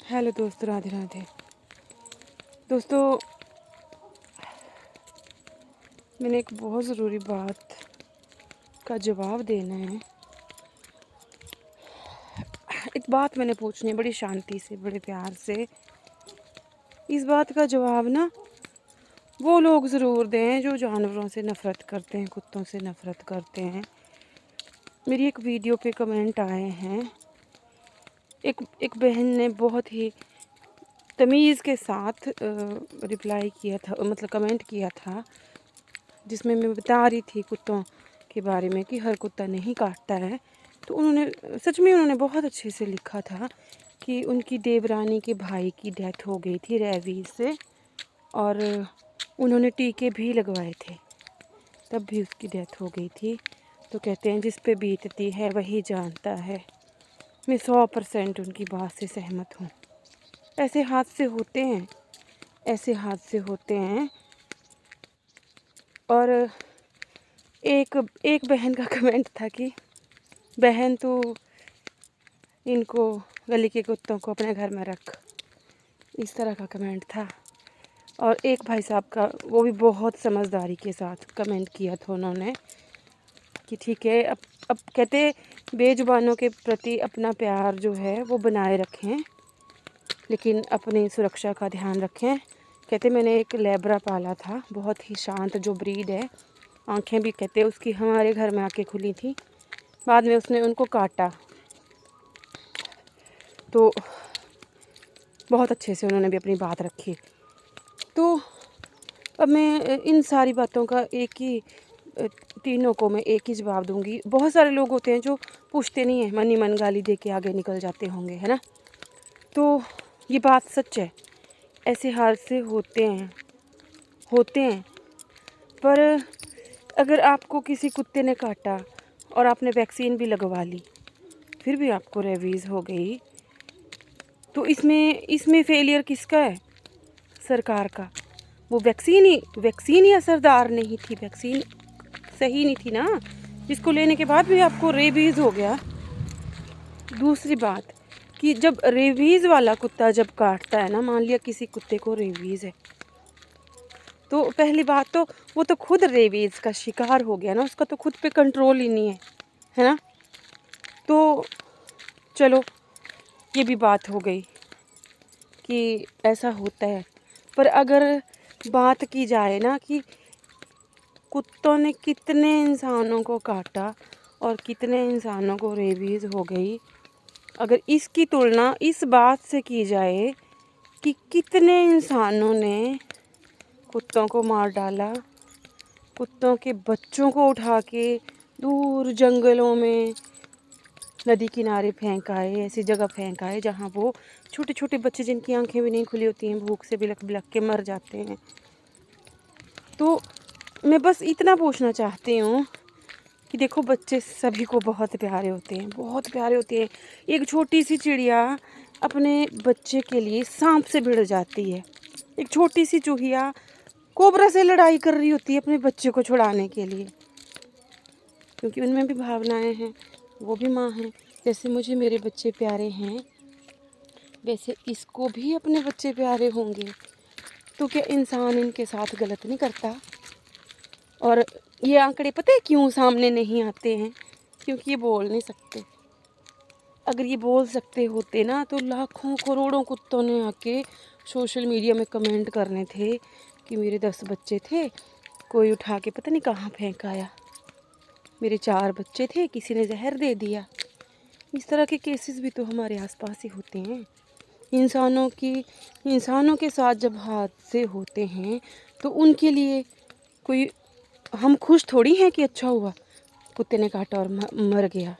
Hello दोस्तों, राधे राधे। दोस्तों, मैंने एक बहुत ज़रूरी बात का जवाब देना है। एक बात मैंने पूछनी है बड़ी शांति से, बड़े प्यार से। इस बात का जवाब ना वो लोग ज़रूर दें जो जानवरों से नफ़रत करते हैं, कुत्तों से नफ़रत करते हैं। मेरी एक वीडियो पे कमेंट आए हैं। एक बहन ने बहुत ही तमीज़ के साथ रिप्लाई किया था, मतलब कमेंट किया था, जिसमें मैं बता रही थी कुत्तों के बारे में कि हर कुत्ता नहीं काटता है। तो उन्होंने सच में बहुत अच्छे से लिखा था कि उनकी देवरानी के भाई की डेथ हो गई थी रेबीज़ से, और उन्होंने टीके भी लगवाए थे, तब भी उसकी डेथ हो गई थी। तो कहते हैं जिस पे बीतती है वही जानता है। मैं 100% उनकी बात से सहमत हूँ। ऐसे हादसे होते हैं, ऐसे हादसे होते हैं। और एक बहन का कमेंट था कि बहन तो इनको गली के कुत्तों को अपने घर में रख, इस तरह का कमेंट था। और एक भाई साहब का, वो भी बहुत समझदारी के साथ कमेंट किया था उन्होंने कि ठीक है, अब कहते बेजुबानों के प्रति अपना प्यार जो है वो बनाए रखें, लेकिन अपनी सुरक्षा का ध्यान रखें। कहते मैंने एक लेब्रा पाला था, बहुत ही शांत जो ब्रीड है। आंखें भी कहते उसकी हमारे घर में आके खुली थी, बाद में उसने उनको काटा। तो बहुत अच्छे से उन्होंने भी अपनी बात रखी। तो अब मैं इन सारी बातों का तीनों को मैं एक ही जवाब दूंगी। बहुत सारे लोग होते हैं जो पूछते नहीं हैं, मन ही मन गाली दे के आगे निकल जाते होंगे, है ना। तो ये बात सच है, ऐसे हादसे होते हैं। पर अगर आपको किसी कुत्ते ने काटा और आपने वैक्सीन भी लगवा ली, फिर भी आपको रेबीज़ हो गई, तो इसमें फेलियर किसका है? सरकार का। वो वैक्सीन ही असरदार नहीं थी, वैक्सीन सही नहीं थी ना, जिसको लेने के बाद भी आपको रेबीज़ हो गया। दूसरी बात कि जब रेबीज़ वाला कुत्ता जब काटता है ना, मान लिया किसी कुत्ते को रेबीज़ है, तो पहली बात तो वो तो खुद रेबीज़ का शिकार हो गया ना, उसका तो खुद पे कंट्रोल ही नहीं है ना। तो चलो, ये भी बात हो गई कि ऐसा होता है। पर अगर बात की जाए ना कि कुत्तों ने कितने इंसानों को काटा और कितने इंसानों को रेबीज़ हो गई, अगर इसकी तुलना इस बात से की जाए कि कितने इंसानों ने कुत्तों को मार डाला, कुत्तों के बच्चों को उठा के दूर जंगलों में, नदी किनारे फेंक आए, ऐसी जगह फेंक आए जहाँ वो छोटे छोटे बच्चे जिनकी आंखें भी नहीं खुली होती हैं, भूख से बिलख बिलख के मर जाते हैं। तो मैं बस इतना पूछना चाहती हूँ कि देखो, बच्चे सभी को बहुत प्यारे होते हैं, बहुत प्यारे होते हैं। एक छोटी सी चिड़िया अपने बच्चे के लिए सांप से भिड़ जाती है, एक छोटी सी चूहिया कोबरा से लड़ाई कर रही होती है अपने बच्चे को छुड़ाने के लिए, क्योंकि उनमें भी भावनाएं हैं, वो भी माँ हैं। जैसे मुझे मेरे बच्चे प्यारे हैं, वैसे इसको भी अपने बच्चे प्यारे होंगे। तो क्या इंसान इनके साथ गलत नहीं करता? और ये आंकड़े पता है क्यों सामने नहीं आते हैं? क्योंकि ये बोल नहीं सकते। अगर ये बोल सकते होते ना, तो लाखों करोड़ों कुत्तों ने आके सोशल मीडिया में कमेंट करने थे कि मेरे 10 बच्चे थे, कोई उठा के पता नहीं कहाँ फेंक आया, मेरे 4 बच्चे थे, किसी ने जहर दे दिया। इस तरह के केसेस भी तो हमारे आसपास ही होते हैं। इंसानों के साथ जब हादसे होते हैं तो उनके लिए कोई, हम खुश थोड़ी हैं कि अच्छा हुआ कुत्ते ने काटा और मर गया।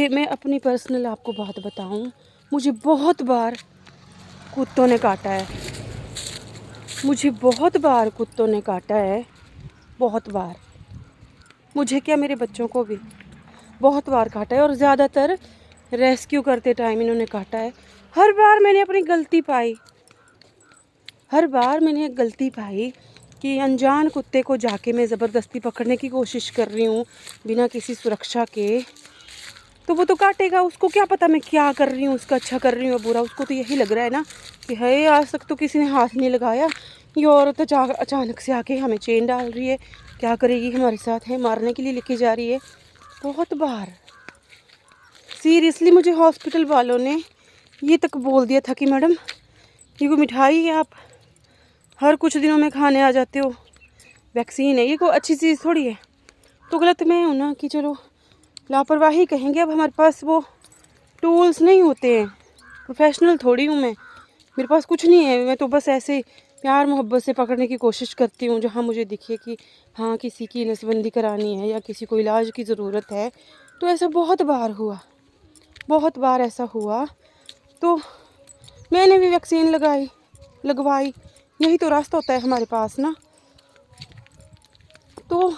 मैं अपनी पर्सनल आपको बात बताऊं, मुझे बहुत बार कुत्तों ने काटा है, बहुत बार। मुझे क्या, मेरे बच्चों को भी बहुत बार काटा है, और ज़्यादातर रेस्क्यू करते टाइम इन्होंने काटा है। हर बार मैंने अपनी गलती पाई कि अनजान कुत्ते को जाके मैं ज़बरदस्ती पकड़ने की कोशिश कर रही हूँ बिना किसी सुरक्षा के, تو وہ تو کاٹے گا، اس کو کیا پتہ میں کیا کر رہی ہوں، اس کا اچھا کر رہی ہوں یا برا. اس کو تو یہی لگ رہا ہے نا کہ ہے آج تک تو کسی نے ہاتھ نہیں لگایا، یہ عورت اچانک سے آ کے ہمیں چین ڈال رہی ہے، کیا کرے گی ہمارے ساتھ، ہے مارنے کے لیے لے کے جا رہی ہے. بہت بار سیریسلی مجھے ہاسپٹل والوں نے یہ تک بول دیا تھا کہ میڈم یہ کوئی مٹھائی ہے، آپ ہر کچھ دنوں میں کھانے آ جاتے ہو، ویکسین ہے، یہ کوئی اچھی چیز تھوڑی ہے. تو غلط میں ہوں نا کہ چلو لاپرواہی کہیں گے. اب ہمارے پاس وہ ٹولس نہیں ہوتے ہیں، پروفیشنل تھوڑی ہوں میں، میرے پاس کچھ نہیں ہے. میں تو بس ایسے پیار محبت سے پکڑنے کی کوشش کرتی ہوں جہاں مجھے دکھے کہ ہاں کسی کی نس بندی کرانی ہے یا کسی کو علاج کی ضرورت ہے. تو ایسا بہت بار ہوا، بہت بار ایسا ہوا. تو میں نے بھی ویکسین لگوائی. یہی تو راستہ ہوتا ہے ہمارے پاس نا. تو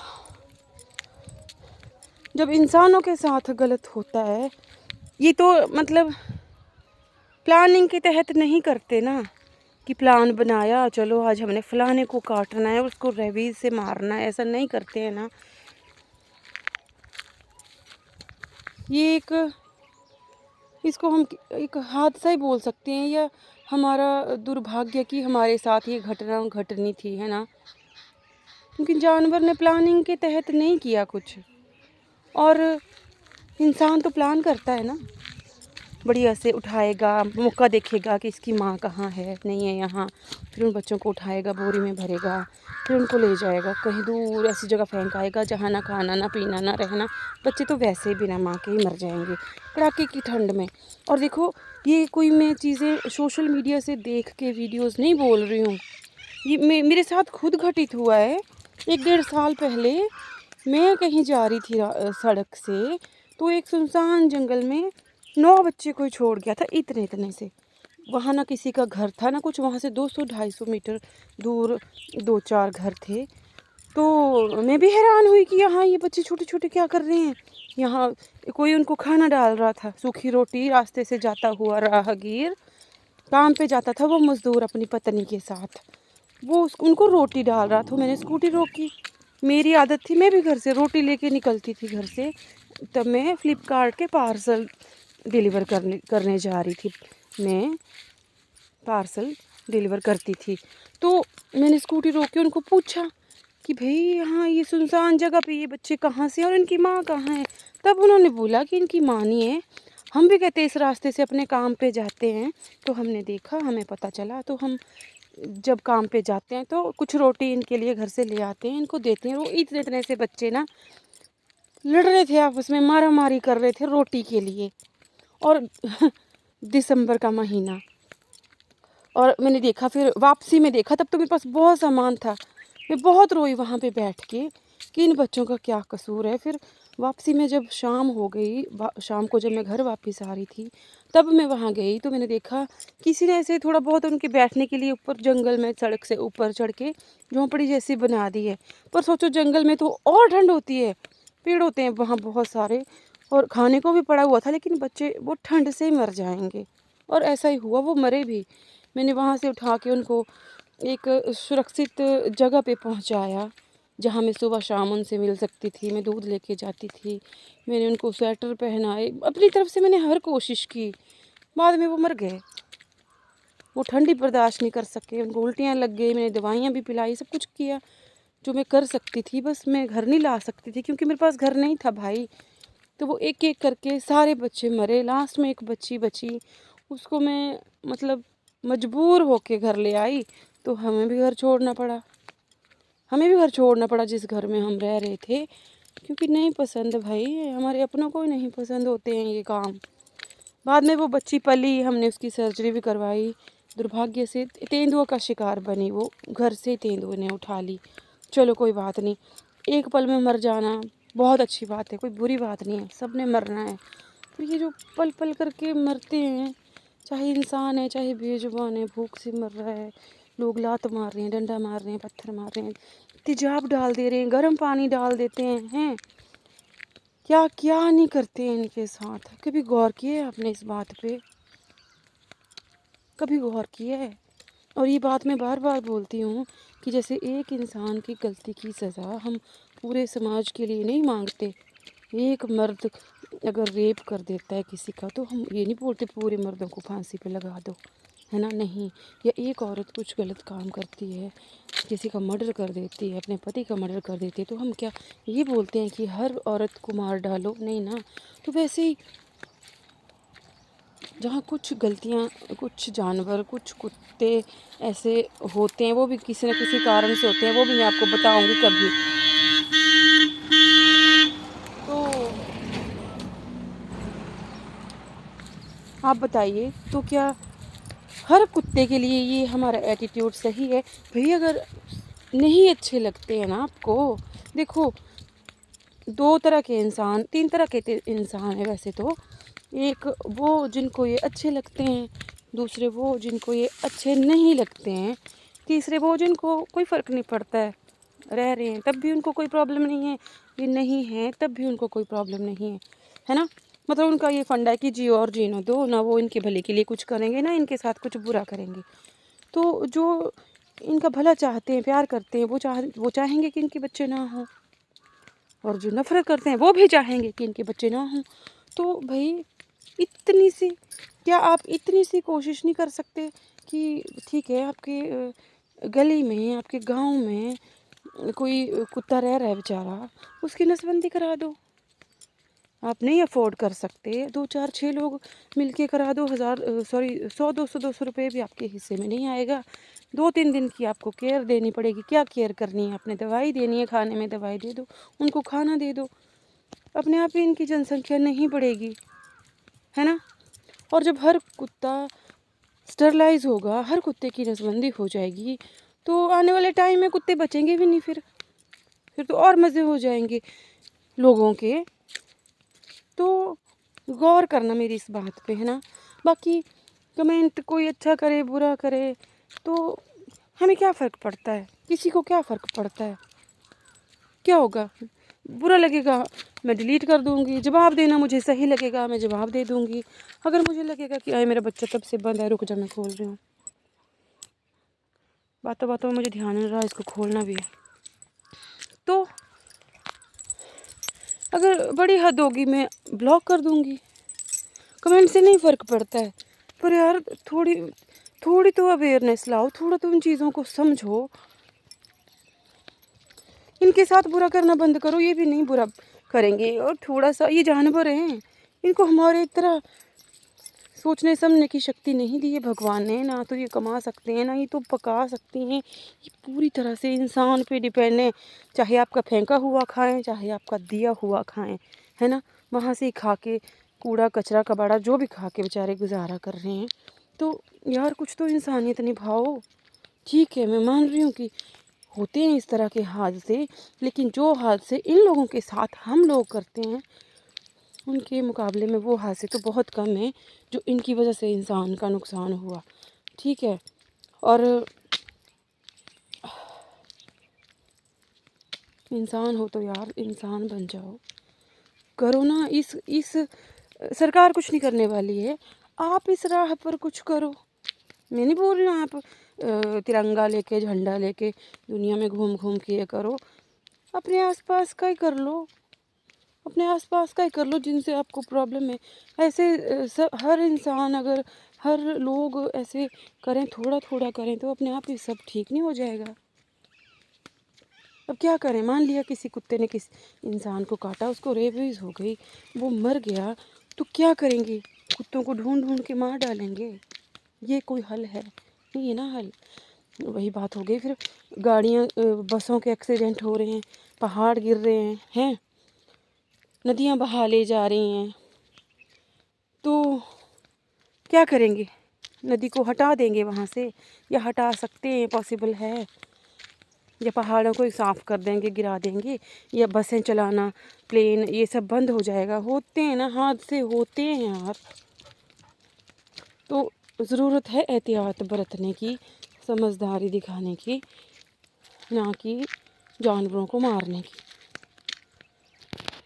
جب انسانوں کے ساتھ غلط ہوتا ہے، یہ تو مطلب پلاننگ کے تحت نہیں کرتے نا کہ پلان بنایا چلو آج ہم نے فلانے کو کاٹنا ہے، اس کو ریبیز سے مارنا ہے، ایسا نہیں کرتے ہیں نا. یہ اس کو ہم ایک حادثہ ہی بول سکتے ہیں یا ہمارا دربھاگیہ کہ ہمارے ساتھ یہ گھٹنا گھٹنی تھی، ہے نا. کیونکہ جانور نے پلاننگ کے تحت نہیں کیا کچھ، اور انسان تو پلان کرتا ہے نا، بڑھیا سے اٹھائے گا، موقع دیکھے گا کہ اس کی ماں کہاں ہے، نہیں ہے یہاں، پھر ان بچوں کو اٹھائے گا، بوری میں بھرے گا، پھر ان کو لے جائے گا کہیں دور ایسی جگہ پھینک آئے گا جہاں نہ کھانا نہ پینا نہ رہنا. بچے تو ویسے ہی بنا ماں کے ہی مر جائیں گے کڑاکے کی ٹھنڈ میں. اور دیکھو یہ کوئی میں چیزیں سوشل میڈیا سے دیکھ کے ویڈیوز نہیں بول رہی ہوں، یہ میرے ساتھ خود گھٹت ہوا ہے. 1-1.5 سال پہلے میں کہیں جا رہی تھی سڑک سے، تو ایک سنسان جنگل میں 9 بچے کوئی چھوڑ گیا تھا اتنے سے. وہاں نہ کسی کا گھر تھا نہ کچھ، وہاں سے 200-250 میٹر دور 2-4 گھر تھے. تو میں بھی حیران ہوئی کہ یہاں یہ بچے چھوٹے چھوٹے کیا کر رہے ہیں. یہاں کوئی ان کو کھانا ڈال رہا تھا، سوکھی روٹی. راستے سے جاتا ہوا راہگیر، کام پہ جاتا تھا وہ مزدور اپنی پتنی کے ساتھ، وہ ان کو روٹی ڈال رہا تھا. میں نے اسکوٹی روکی، میری عادت تھی میں بھی گھر سے روٹی لے کے نکلتی تھی گھر سے. تب میں فلپکارٹ کے پارسل ڈیلیور کرنے جا رہی تھی، میں پارسل ڈیلیور کرتی تھی. تو میں نے اسکوٹی روک کے ان کو پوچھا کہ بھئی یہاں یہ سنسان جگہ پہ یہ بچے کہاں سے اور ان کی ماں کہاں ہے. تب انہوں نے بولا کہ ان کی ماں نہیں ہے. ہم بھی کہتے اس راستے سے اپنے کام پہ جاتے ہیں، تو ہم نے دیکھا، ہمیں پتہ چلا، تو ہم جب کام پہ جاتے ہیں تو کچھ روٹی ان کے لیے گھر سے لے آتے ہیں، ان کو دیتے ہیں. وہ اتنے سے بچے نا لڑ رہے تھے آپس میں، مارا ماری کر رہے تھے روٹی کے لیے. اور دسمبر کا مہینہ، اور میں نے دیکھا پھر واپسی میں دیکھا، تب تو میرے پاس بہت سامان تھا. میں بہت روئی وہاں پہ بیٹھ کے کہ ان بچوں کا کیا قصور ہے. پھر واپسی میں جب شام ہو گئی، شام کو جب میں گھر واپس آ رہی تھی، تب میں وہاں گئی تو میں نے دیکھا کسی نے ایسے تھوڑا بہت ان کے بیٹھنے کے لیے اوپر جنگل میں سڑک سے اوپر چڑھ کے جھونپڑی جیسی بنا دی ہے. پر سوچو جنگل میں تو اور ٹھنڈ ہوتی ہے، پیڑ ہوتے ہیں وہاں بہت سارے، اور کھانے کو بھی پڑا ہوا تھا، لیکن بچے وہ ٹھنڈ سے ہی مر جائیں گے. اور ایسا ہی ہوا، وہ مرے بھی. میں نے وہاں سے اٹھا کے ان کو ایک سرکشت جگہ پہ پہنچایا جہاں میں صبح شام ان سے مل سکتی تھی. میں دودھ لے کے جاتی تھی، میں نے ان کو سویٹر پہنائے، اپنی طرف سے میں نے ہر کوشش کی. بعد میں وہ مر گئے، وہ ٹھنڈی برداشت نہیں کر سکے، ان کو الٹیاں لگ گئی. میں نے دوائیاں بھی پلائی، سب کچھ کیا جو میں کر سکتی تھی، بس میں گھر نہیں لا سکتی تھی کیونکہ میرے پاس گھر نہیں تھا بھائی. تو وہ ایک ایک کر کے سارے بچے مرے. لاسٹ میں ایک بچی بچی، اس کو میں مطلب مجبور ہو کے گھر لے آئی. تو ہمیں بھی گھر چھوڑنا پڑا جس گھر میں ہم رہ رہے تھے، کیونکہ نہیں پسند بھائی، ہمارے اپنوں کو نہیں پسند ہوتے ہیں یہ کام. بعد میں وہ بچی پلی، ہم نے اس کی سرجری بھی کروائی. دربھاگیہ سے تیندوا کا شکار بنی، وہ گھر سے تیندوے نے اٹھا لی. چلو کوئی بات نہیں، ایک پل میں مر جانا بہت اچھی بات ہے، کوئی بری بات نہیں ہے، سب نے مرنا ہے. پر یہ جو پل پل کر کے مرتے ہیں، چاہے انسان ہے چاہے بے زبان ہے، بھوک سے مر رہا ہے، لوگ لات مار رہے ہیں، ڈنڈا مار رہے ہیں، پتھر مار رہے ہیں، تیزاب ڈال دے رہے ہیں، گرم پانی ڈال دیتے ہیں. کیا کیا نہیں کرتے ہیں ان کے ساتھ. کبھی غور کیے آپ نے اس بات پہ؟ کبھی غور کیا ہے؟ اور یہ بات میں بار بار بولتی ہوں کہ جیسے ایک انسان کی غلطی کی سزا ہم پورے سماج کے لیے نہیں مانگتے، एक मर्द अगर रेप कर देता है किसी का तो हम ये नहीं बोलते पूरे मर्दों को फांसी पे लगा दो, है ना, नहीं। या एक औरत कुछ गलत काम करती है, किसी का मर्डर कर देती है, अपने पति का मर्डर कर देती है, तो हम क्या ये बोलते हैं कि हर औरत को मार डालो? नहीं ना। तो वैसे ही जहाँ कुछ गलतियाँ, कुछ जानवर, कुछ कुत्ते ऐसे होते हैं, वो भी किसी न किसी कारण से होते हैं, वो भी मैं आपको बताऊंगी कभी। तो आप बताइए, तो क्या हर कुत्ते के लिए ये हमारा एटीट्यूड सही है? भाई अगर नहीं अच्छे लगते हैं ना आपको, देखो दो तरह के इंसान, तीन तरह के इंसान है वैसे तो। एक वो जिनको ये अच्छे लगते हैं, दूसरे वो जिनको ये अच्छे नहीं लगते हैं, तीसरे वो जिनको कोई फ़र्क नहीं पड़ता है, रह रहे हैं तब भी उनको कोई प्रॉब्लम नहीं है, ये नहीं है तब भी उनको कोई प्रॉब्लम नहीं है, है ना। मतलब उनका ये फंडा है कि जियो और जीने दो, ना वो इनके भले के लिए कुछ करेंगे ना इनके साथ कुछ बुरा करेंगे। तो जो इनका भला चाहते हैं, प्यार करते हैं, वो चाहेंगे कि इनके बच्चे ना हों, और जो नफ़रत करते हैं वो भी चाहेंगे कि इनके बच्चे ना हों। तो भाई इतनी सी, क्या आप इतनी सी कोशिश नहीं कर सकते कि ठीक है आपके गली में, आपके गांव में कोई कुत्ता रह रहा है बेचारा, उसकी नसबंदी करा दो? आप नहीं अफोर्ड कर सकते, 2 4 6 लोग मिलके करा दो, 100 200 रुपये भी आपके हिस्से में नहीं आएगा। 2 3 दिन की आपको केयर देनी पड़ेगी। क्या केयर करनी है? आपने दवाई देनी है, खाने में दवाई दे दो, उनको खाना दे दो, अपने आप ही इनकी जनसंख्या नहीं बढ़ेगी, है ना। और जब हर कुत्ता स्टरलाइज होगा, हर कुत्ते की नसबंदी हो जाएगी, तो आने वाले टाइम में कुत्ते बचेंगे भी नहीं। फिर तो और मज़े हो जाएंगे लोगों के। तो गौर करना मेरी इस बात पे, है ना। बाकी कमेंट कोई अच्छा करे बुरा करे तो हमें क्या फ़र्क पड़ता है? किसी को क्या फ़र्क पड़ता है? क्या होगा? बुरा लगेगा मैं डिलीट कर दूँगी, जवाब देना मुझे सही लगेगा मैं जवाब दे दूँगी। अगर मुझे लगेगा कि मेरा बच्चा तब से बंद है, रुक जा मैं खोल रही हूँ, बातों बातों में मुझे ध्यान नहीं रहा इसको खोलना भी है। तो अगर बड़ी हद होगी मैं ब्लॉक कर दूँगी, कमेंट से नहीं फ़र्क पड़ता है। पर यार थोड़ी थोड़ी तो अवेयरनेस लाओ, थोड़ा तो इन चीज़ों को समझो। इनके साथ बुरा करना बंद करो, ये भी नहीं बुरा करेंगे। और थोड़ा सा, ये जानवर हैं, इनको हमारे तरह सोचने समझने की शक्ति नहीं दी है भगवान ने। ना तो ये कमा सकते हैं, ना ये तो पका सकते हैं। ये पूरी तरह से इंसान पे डिपेंड है। चाहे आपका फेंका हुआ खाएं, चाहे आपका दिया हुआ खाएं, है ना। वहाँ से खा के, कूड़ा कचरा कबाड़ा जो भी खा के बेचारे गुजारा कर रहे हैं। तो यार कुछ तो इंसानियत निभाओ। ठीक है, मैं मान रही हूँ कि होते हैं इस तरह के हादसे, लेकिन जो हादसे इन लोगों के साथ हम लोग करते हैं उनके मुकाबले में वो हादसे तो बहुत कम हैं जो इनकी वजह से इंसान का नुकसान हुआ। ठीक है, और इंसान हो तो यार इंसान बन जाओ, करो ना। इस सरकार कुछ नहीं करने वाली है, आप इस राह पर कुछ करो। मैं नहीं बोल रही हूँ आप तिरंगा लेके, झंडा लेके दुनिया में घूम घूम के ये करो। अपने आसपास का ही कर लो, अपने आसपास का ही कर लो जिनसे आपको प्रॉब्लम है। ऐसे हर इंसान, अगर हर लोग ऐसे करें, थोड़ा थोड़ा करें, तो अपने आप ही सब ठीक नहीं हो जाएगा। अब क्या करें? मान लिया किसी कुत्ते ने किसी इंसान को काटा, उसको रेबीज हो गई, वो मर गया, तो क्या करेंगे? कुत्तों को ढूंढ ढूंढ के मार डालेंगे? ये कोई हल है? नहीं है ना हल। वही बात हो गई फिर, गाड़ियाँ बसों के एक्सीडेंट हो रहे हैं, पहाड़ गिर रहे हैं, नदियाँ बहा ले जा रही हैं, तो क्या करेंगे? नदी को हटा देंगे वहाँ से? या हटा सकते हैं, पॉसिबल है? या पहाड़ों को ही साफ़ कर देंगे, गिरा देंगे? या बसें चलाना, प्लेन, ये सब बंद हो जाएगा? होते हैं ना हादसे, होते हैं यार। तो ज़रूरत है एहतियात बरतने की, समझदारी दिखाने की, ना कि जानवरों को मारने की।